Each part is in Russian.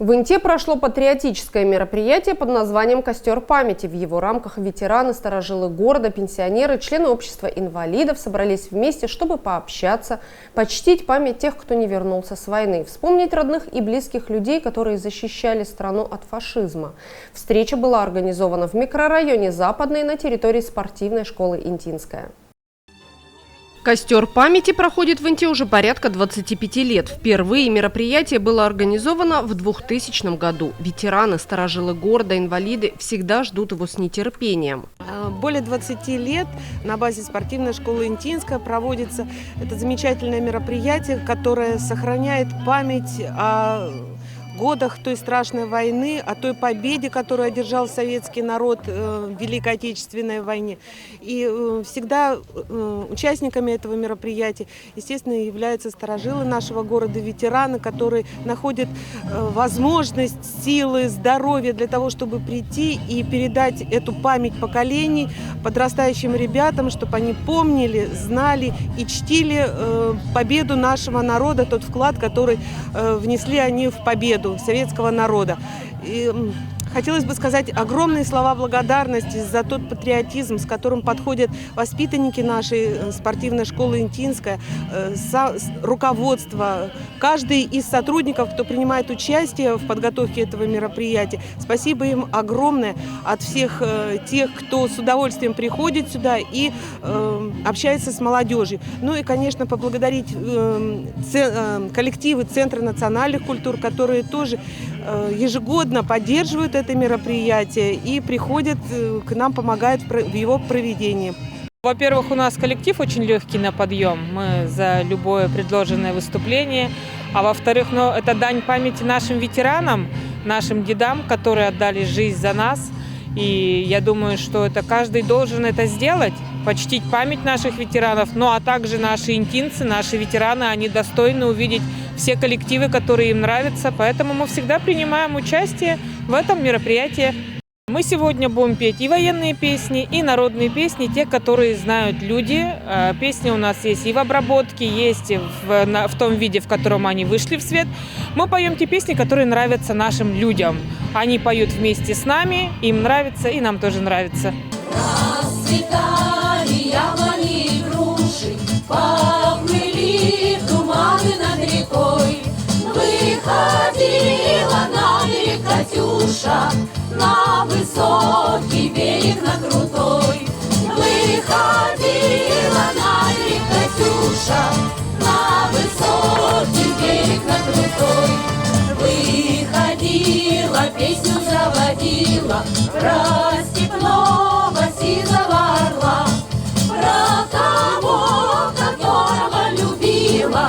В Инте прошло патриотическое мероприятие под названием «Костер памяти». В его рамках ветераны, старожилы города, пенсионеры, члены общества инвалидов собрались вместе, чтобы пообщаться, почтить память тех, кто не вернулся с войны, вспомнить родных и близких людей, которые защищали страну от фашизма. Встреча была организована в микрорайоне Западный на территории спортивной школы «Интинская». Костер памяти проходит в Инте уже порядка 25 лет. Впервые мероприятие было организовано в 2000 году. Ветераны, старожилы города, инвалиды всегда ждут его с нетерпением. Более 20 лет на базе спортивной школы «Интинская» проводится это замечательное мероприятие, которое сохраняет память о годах той страшной войны, о той победе, которую одержал советский народ в Великой Отечественной войне. И всегда участниками этого мероприятия, естественно, являются старожилы нашего города, ветераны, которые находят возможность, силы, здоровье для того, чтобы прийти и передать эту память поколений подрастающим ребятам, чтобы они помнили, знали и чтили победу нашего народа, тот вклад, который внесли они в победу советского народа. И хотелось бы сказать огромные слова благодарности за тот патриотизм, с которым подходят воспитанники нашей спортивной школы «Интинская», руководство, каждый из сотрудников, кто принимает участие в подготовке этого мероприятия. Спасибо им огромное от всех тех, кто с удовольствием приходит сюда и общается с молодежью. Ну и, конечно, поблагодарить коллективы Центра национальных культур, которые тоже ежегодно поддерживают это мероприятие и приходят к нам, помогают в его проведении. Во-первых, у нас коллектив очень легкий на подъем, мы за любое предложенное выступление. А во-вторых, это дань памяти нашим ветеранам, нашим дедам, которые отдали жизнь за нас. И я думаю, что каждый должен это сделать, почтить память наших ветеранов. Ну а также наши интинцы, наши ветераны, они достойны увидеть все коллективы, которые им нравятся. Поэтому мы всегда принимаем участие в этом мероприятии. Мы сегодня будем петь и военные песни, и народные песни, те, которые знают люди. Песни у нас есть и в обработке, есть в том виде, в котором они вышли в свет. Мы поем те песни, которые нравятся нашим людям. Они поют вместе с нами, им нравится, и нам тоже нравится. Расцветали яблони и груши, поплыли туманы над рекой. Выходила на берег Катюша, на высокий берег, на крутой. Выходила на берег Катюша, на высокий берег, на крутой. Выходила, песню заводила про степного сизого орла, про того, которого любила,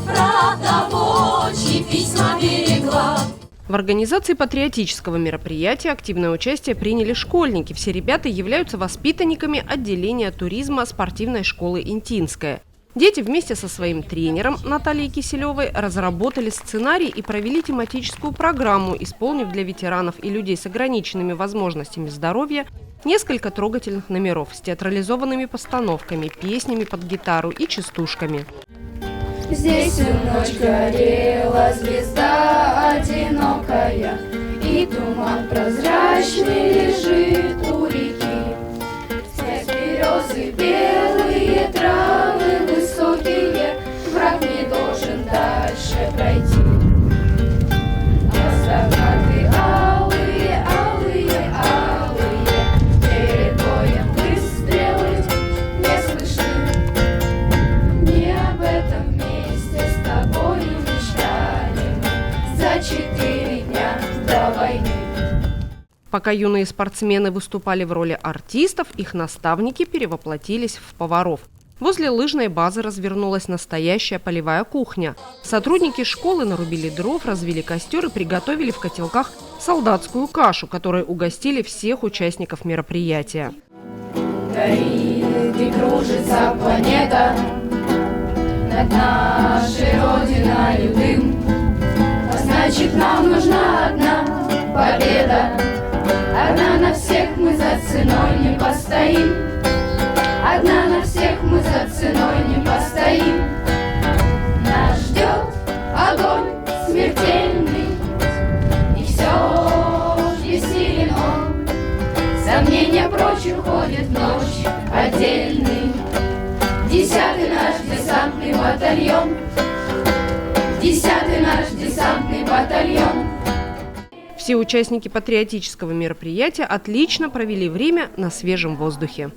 про того, чьи письма берегла. В организации патриотического мероприятия активное участие приняли школьники. Все ребята являются воспитанниками отделения туризма спортивной школы «Интинская». Дети вместе со своим тренером Натальей Киселевой разработали сценарий и провели тематическую программу, исполнив для ветеранов и людей с ограниченными возможностями здоровья несколько трогательных номеров с театрализованными постановками, песнями под гитару и частушками. Здесь всю ночь горела звезда одинокая, и туман прозрачный лежит у реки. Снег, березы, белые травы высокие, враг не должен дальше пройти. А закаты алые, алые, алые, перед боем выстрелы не слышны. Не об этом месте с тобою мечтали за 4 дня до войны. Пока юные спортсмены выступали в роли артистов, их наставники перевоплотились в поваров. Возле лыжной базы развернулась настоящая полевая кухня. Сотрудники школы нарубили дров, развели костер и приготовили в котелках солдатскую кашу, которой угостили всех участников мероприятия. Горит и кружится планета над нашей родиной дым. А значит, нам нужна одна победа. Одна на всех мы за ценой не постоим. Одна на всех мы за ценой не постоим. Нас ждет огонь смертельный, не прочь уходит ночь отдельный. 10-й наш десантный батальон, 10-й наш десантный батальон. Все участники патриотического мероприятия отлично провели время на свежем воздухе.